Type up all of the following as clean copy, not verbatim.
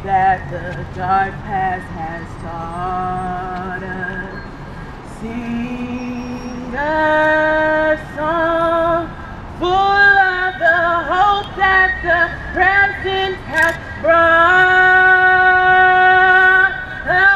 that the dark past has taught us. Sing a song full of the hope that the present has brought us.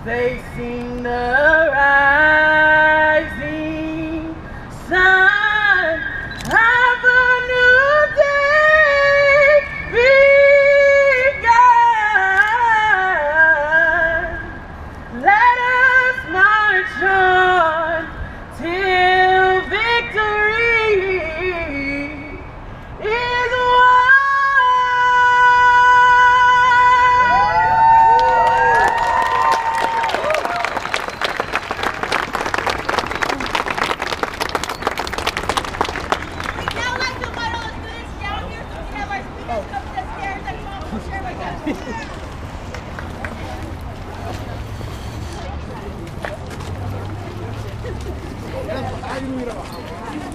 Facing the rising sun of a new day begun. Let us march on till victory is won.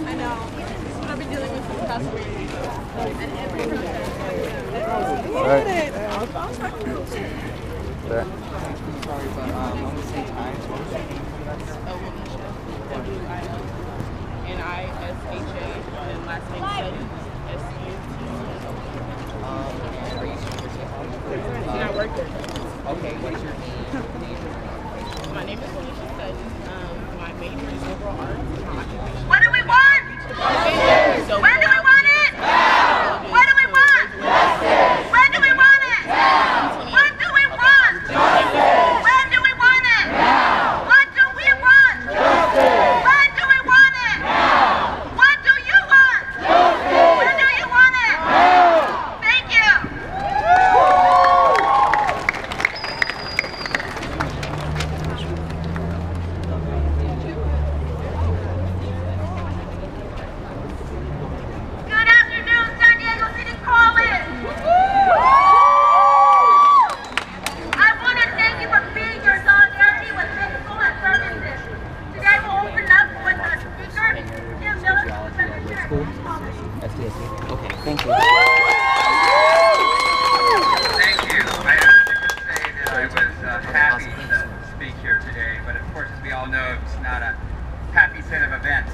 I know. I've been dealing with some past week. And every Sorry, but on the same time, N-I-S-H-A, and last name S-U-T. are you sure? You're not working. Okay, what's your name? My name is Felicia Sutton. My major is liberal arts. What do we want? So When do we want it? What do we want? When do we want it? What do we want? When do we want it? What do we want? When do we want it? What do you want? When do you want it? Thank you. Good afternoon, San Diego City College. I want to thank you for being your solidarity with Middle School at Ferguson. Today we'll open up with our speaker, Jim Miller, Secretary of College. Okay, thank you. Thank you. I wish I could say that I was happy to speak here today, but of course, as we all know, it's not a happy set of events.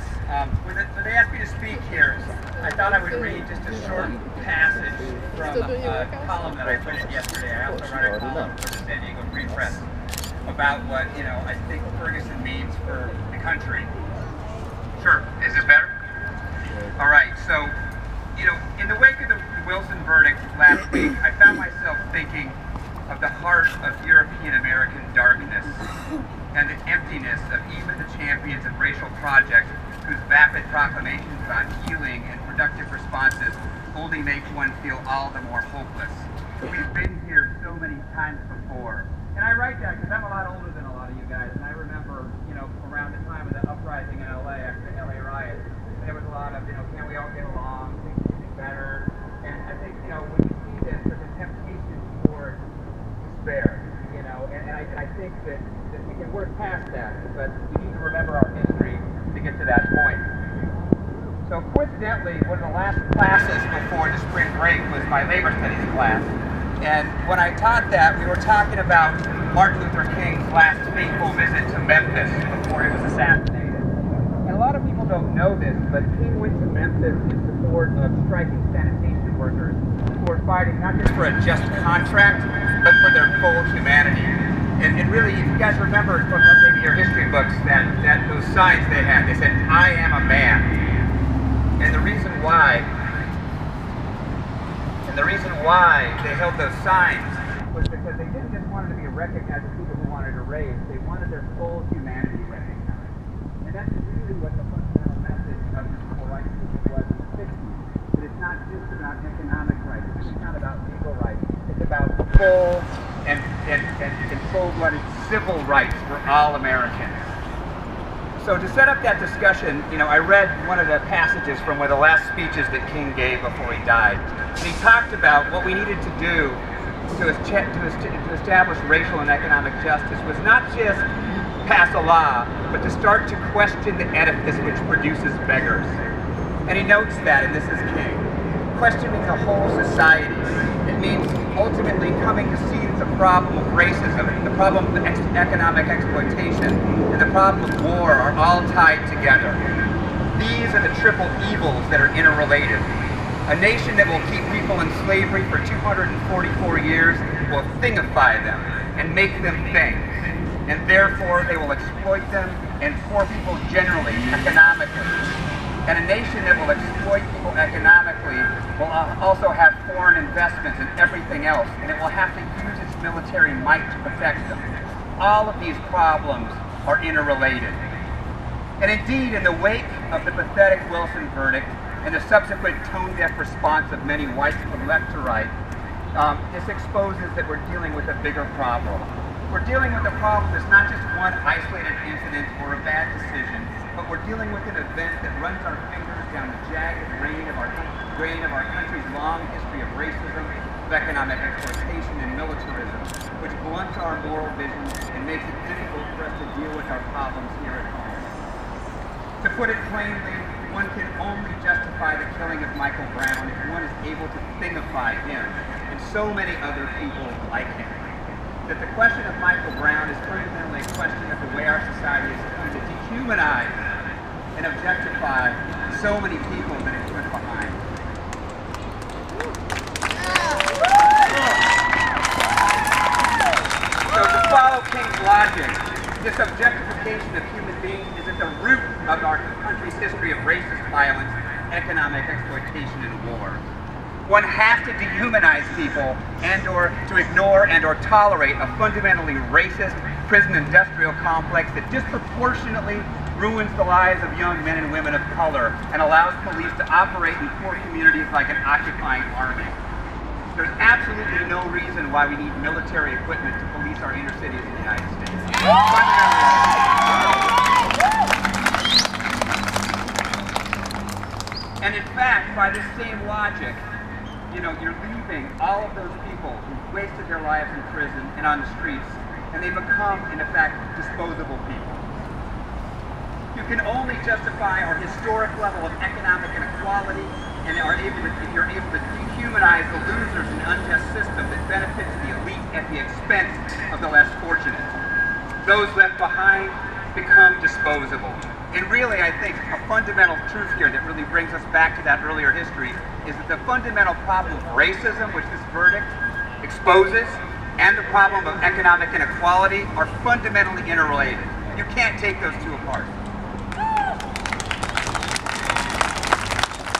When they asked me to speak here, I thought I would read just a short passage from a column that I printed yesterday. I also wrote a column for the San Diego Free Press about what, I think Ferguson means for the country. Sure. Is this better? All right. So, in the wake of the Wilson verdict last week, I found myself thinking of the heart of European American darkness and the emptiness of even the champions of racial projects whose vapid proclamations about healing and productive responses only make one feel all the more hopeless. We've been here so many times before. And I write that because I'm a lot older than a lot of you guys, and I remember, around the time of the uprising in LA, after the LA riots, there was a lot of, can we all get along, things can be better. And I think, when you see this, there's a temptation toward despair, and I think that we can work past that, but we need to remember our history to get to that point. So coincidentally, one of the last classes before the spring break was my labor studies class. And when I taught that, we were talking about Martin Luther King's last fateful visit to Memphis before he was assassinated. And a lot of people don't know this, but King went to Memphis in support of striking sanitation workers who were fighting not just for a just contract, but for their full humanity. And really, if you guys remember from maybe your history books, that those signs they had, they said, "I am a man." And the reason why they held those signs was because they didn't just want to be recognized as people who wanted to raise, they wanted their full humanity recognized. And that's really what the fundamental message of the civil rights movement was in the 60s. That it's not just about economic rights, it's not about legal rights, it's about full and full-blooded civil rights for all Americans. So to set up that discussion, I read one of the passages from one of the last speeches that King gave before he died. And he talked about what we needed to do to establish racial and economic justice was not just pass a law, but to start to question the edifice which produces beggars. And he notes that, and this is King. questioning the whole society. It means ultimately coming to see the problem of racism, the problem of economic exploitation, and the problem of war are all tied together. These are the triple evils that are interrelated. A nation that will keep people in slavery for 244 years will thingify them and make them things. And therefore they will exploit them and poor people generally, economically. And a nation that will exploit people economically will also have foreign investments and everything else, and it will have to use its military might to protect them. All of these problems are interrelated. And indeed, in the wake of the pathetic Wilson verdict and the subsequent tone-deaf response of many whites from left to right, this exposes that we're dealing with a bigger problem. We're dealing with a problem that's not just one isolated incident or a bad decision, but we're dealing with an event that runs our fingers down the jagged grain of our country's long history of racism, of economic exploitation, and militarism, which blunts our moral vision and makes it difficult for us to deal with our problems here at home. To put it plainly, one can only justify the killing of Michael Brown if one is able to thingify him and so many other people like him. That the question of Michael Brown is fundamentally a question of the way our society has come to dehumanize and objectify so many people that it's left behind. So to follow King's logic, this objectification of human beings is at the root of our country's history of racist violence, economic exploitation, and war. One has to dehumanize people and/or to ignore and/or tolerate a fundamentally racist prison industrial complex that disproportionately ruins the lives of young men and women of color and allows police to operate in poor communities like an occupying army. There's absolutely no reason why we need military equipment to police our inner cities in the United States. And in fact, by this same logic, you're leaving all of those people who wasted their lives in prison and on the streets, and they become, in effect, disposable people. You can only justify our historic level of economic inequality and if you're able to dehumanize the losers in an unjust system that benefits the elite at the expense of the less fortunate. Those left behind become disposable. And really, I think, a fundamental truth here that really brings us back to that earlier history is that the fundamental problem of racism, which this verdict exposes, and the problem of economic inequality are fundamentally interrelated. You can't take those two apart.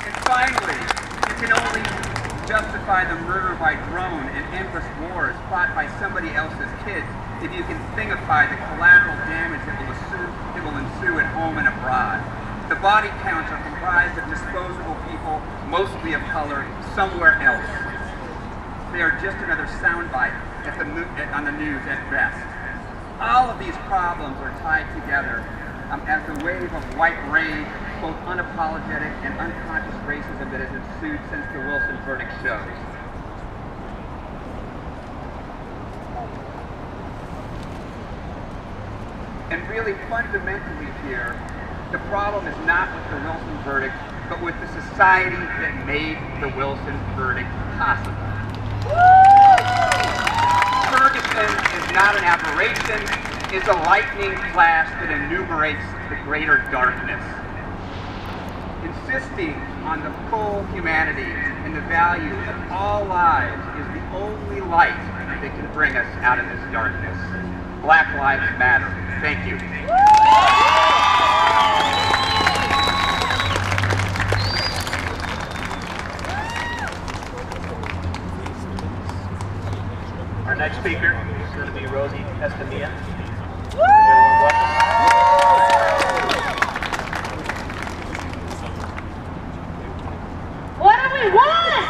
And finally, you can only justify the murder by drone and endless wars fought by somebody else's kids if you can thingify the collateral damage that will ensue at home and abroad. The body counts are comprised of disposable people, mostly of color, somewhere else. They are just another soundbite on the news at best. All of these problems are tied together as the wave of white rage, both unapologetic and unconscious racism that has ensued since the Wilson verdict shows. And really, fundamentally here, the problem is not with the Wilson verdict, but with the society that made the Wilson verdict possible. Ferguson is not an aberration, it's a lightning flash that enumerates the greater darkness. Insisting on the full humanity and the value of all lives is the only light that can bring us out of this darkness. Black Lives Matter. Thank you. Our next speaker is going to be Rosie Escamilla. What do we want?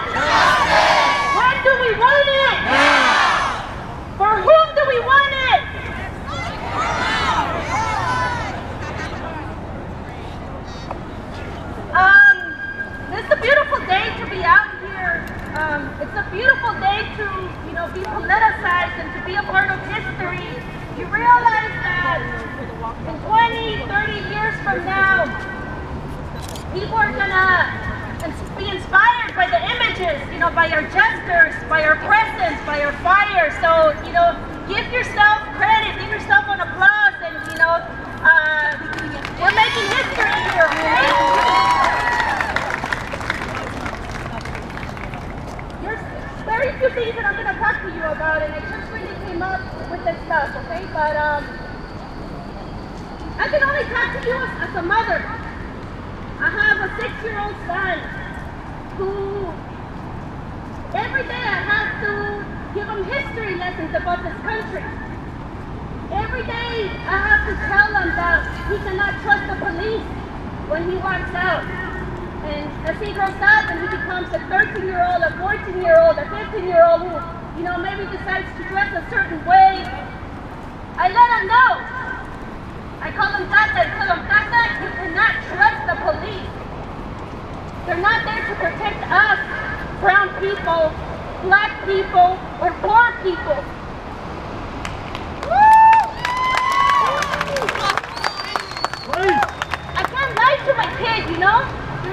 When do we want it? For whom do we want it? It's a beautiful day to be out here. It's a beautiful day to, be politicized and to be a part of history. You realize that in 20, 30 years from now, people are gonna be inspired by the images, you know, by our gestures, by our presence, by our fire. So, you know, give yourself credit, give yourself an applause, and, you know, we're making history here. There's very few things that I'm going to talk to you about, and I just really came up with this stuff, okay? But I can only talk to you as a mother. I have a 6-year-old son who every day I have to give him history lessons about this country. Every day I have to tell him that he cannot trust the police when he walks out. And as he grows up and he becomes a 13-year-old, a 14-year-old, a 15-year-old who, you know, maybe decides to dress a certain way, I let him know. I call them Tata. I tell them, Tata, you cannot trust the police. They're not there to protect us, brown people, black people, or poor people. I can't lie to my kid, you know?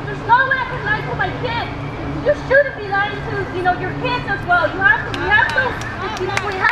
There's no way I can lie to my kid. You shouldn't be lying to, you know, your kids as well. We have to, you know, we have